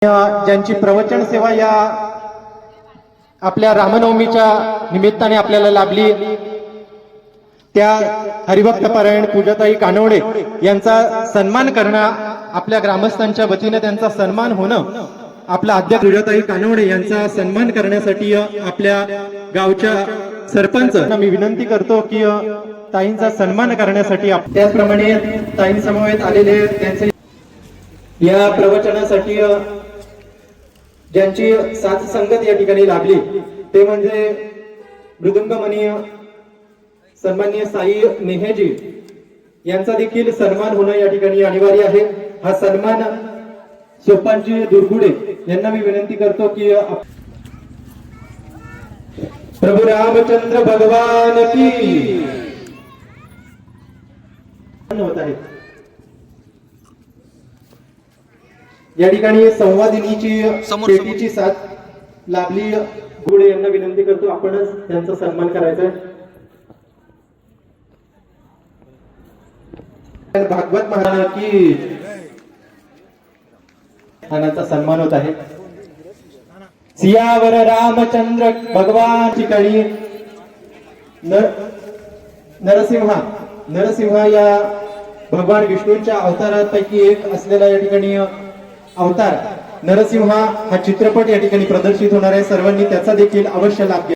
ज्यांची प्रवचन सेवा या आपल्या रामनवमीच्या निमित्ताने आपल्याला लाभली त्या हरिभक्त पारायण पूजाताई कानवडे यांचा सन्मान करणं, आपल्या ग्रामस्थांच्या वतीने त्यांचा सन्मान होणं, आपला अध्यक्ष पूजाताई कानवडे यांचा सन्मान करण्यासाठी आपल्या गावच्या सरपंच मी विनंती करतो की ताईंचा सन्मान करण्यासाठी त्याचप्रमाणे ताईंसमवेत आलेले त्यांचे या प्रवचनासाठी ज्यांची साथ संगत या ठिकाणी लाभली ते म्हणजे मृदुंगमणी सन्माननीय साई नेहेजी यांचा देखील सन्मान होणं या ठिकाणी अनिवार्य आहे। हा सन्मान सोपानजी दुर्गुडे यांना मी विनंती करतो की प्रभू रामचंद्र भगवान की होत आहे। या ठिकाणी संवादिनीची पेटीची साथ लाभली गुडे यांना विनंती करतो आपणच त्यांचा सन्मान करायचा आहे। भागवत महाराज की आनाचा सन्मान होत आहे। सियावर रामचंद्र भगवान ठिकाणी नरसिंहा या भगवान विष्णूंच्या अवतारांपैकी एक असलेला या ठिकाणी अवतार नरसिंहा हा चित्रपट या ठिकाणी प्रदर्शित होणार आहे। सर्वांनी त्याचा देखील अवश्य लाभ घ्या।